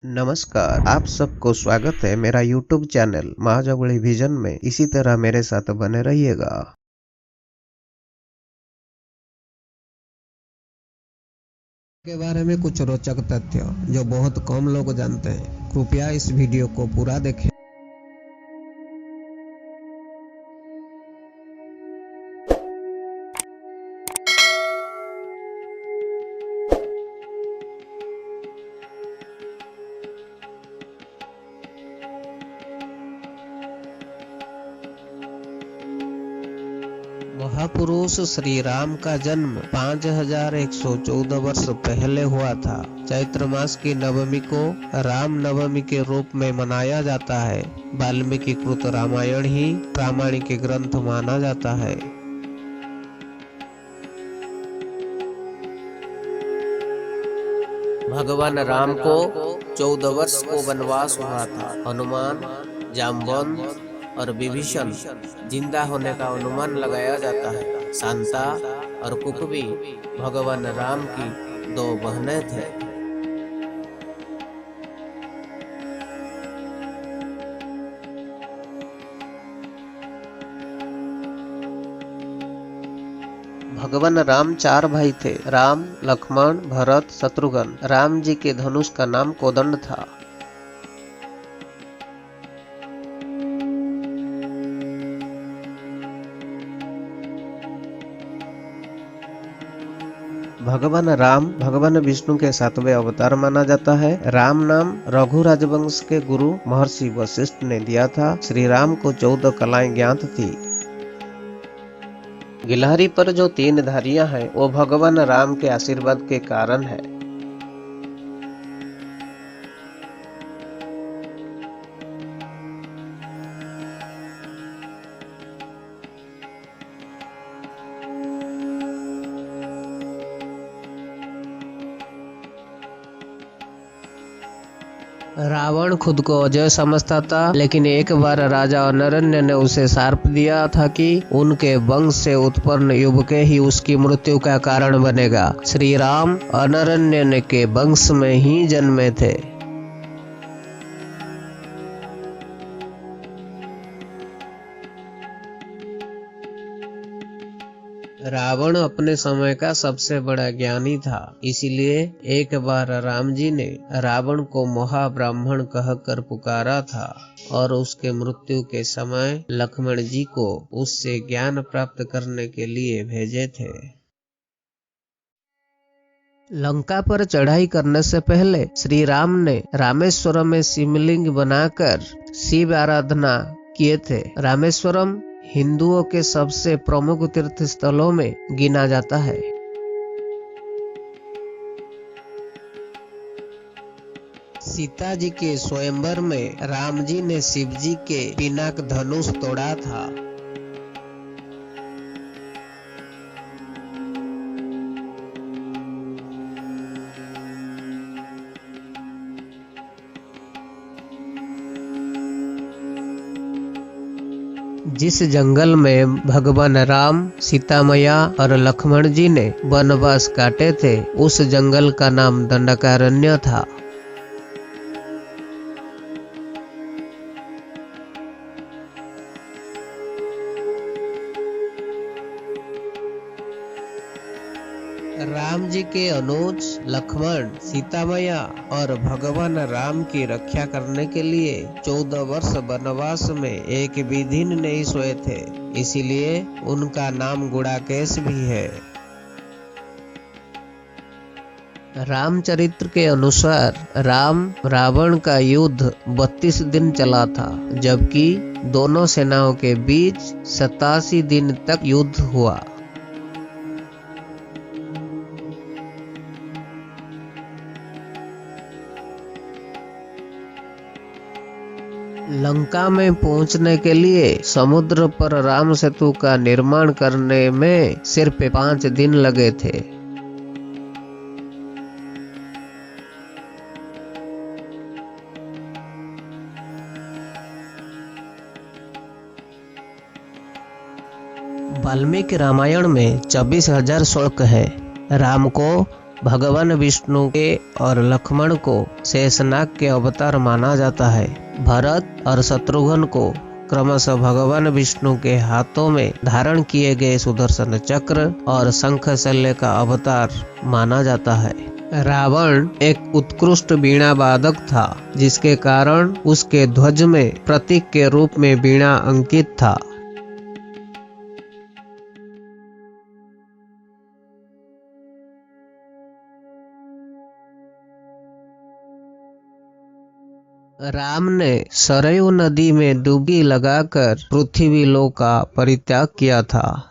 नमस्कार, आप सबको स्वागत है मेरा YouTube चैनल महाजगुड़ी विजन में। इसी तरह मेरे साथ बने रहिएगा। के बारे में कुछ रोचक तथ्य जो बहुत कम लोग जानते हैं। कृपया इस वीडियो को पूरा देखें। महापुरुष श्री राम का जन्म 5114 वर्ष पहले हुआ था। चैत्र मास की नवमी को राम नवमी के रूप में मनाया जाता है। वाल्मीकि कृत रामायण ही प्रामाणिक ग्रंथ माना जाता है। भगवान राम को 14 वर्ष को वनवास हुआ था। हनुमान, जामवंत और विभीषण जिंदा होने का अनुमान लगाया जाता है। शांता और कुकवी भगवान राम की 2 बहनें थे। भगवान राम 4 भाई थे, राम, लक्ष्मण, भरत, शत्रुघ्न। राम जी के धनुष का नाम कोदंड था। भगवान राम भगवान विष्णु के 7वें अवतार माना जाता है। राम नाम रघु राजवंश के गुरु महर्षि वशिष्ठ ने दिया था। श्री राम को 14 कलाएं ज्ञात थी। गिलहरी पर जो 3 धारियां हैं वो भगवान राम के आशीर्वाद के कारण है। रावण खुद को अजय समझता था, लेकिन एक बार राजा अनरण्य ने उसे शाप दिया था कि उनके वंश से उत्पन्न युवक ही उसकी मृत्यु का कारण बनेगा। श्री राम अनरण्य के वंश में ही जन्मे थे। रावण अपने समय का सबसे बड़ा ज्ञानी था, इसीलिए एक बार राम जी ने रावण को महाब्राह्मण कहकर पुकारा था और उसके मृत्यु के समय लक्ष्मण जी को उससे ज्ञान प्राप्त करने के लिए भेजे थे। लंका पर चढ़ाई करने से पहले श्री राम ने रामेश्वरम में शिवलिंग बनाकर शिव आराधना किए थे। रामेश्वरम हिंदुओं के सबसे प्रमुख तीर्थ स्थलों में गिना जाता है। सीता जी के स्वयंवर में राम जी ने शिव जी के पिनाक धनुष तोड़ा था। जिस जंगल में भगवान राम, सीता मैया और लक्ष्मण जी ने वनवास काटे थे, उस जंगल का नाम दंडकारण्य था। राम जी के अनुज लक्ष्मण, सीता मैया और भगवान राम की रक्षा करने के लिए 14 वर्ष वनवास में एक भी दिन नहीं सोए थे, इसीलिए उनका नाम गुड़ाकेश भी है। रामचरित्र के अनुसार राम रावण का युद्ध 32 दिन चला था, जबकि दोनों सेनाओं के बीच 87 दिन तक युद्ध हुआ। लंका में पहुंचने के लिए समुद्र पर राम सेतु का निर्माण करने में सिर्फ 5 दिन लगे थे। वाल्मीकि रामायण में 24,000 श्लोक है। राम को भगवान विष्णु के और लक्ष्मण को शेषनाग के अवतार माना जाता है। भरत और शत्रुघ्न को क्रमशः भगवान विष्णु के हाथों में धारण किए गए सुदर्शन चक्र और शंख शल्य का अवतार माना जाता है। रावण एक उत्कृष्ट वीणा वादक था, जिसके कारण उसके ध्वज में प्रतीक के रूप में वीणा अंकित था। राम ने सरयू नदी में डुबकी लगाकर पृथ्वी लोक का परित्याग किया था।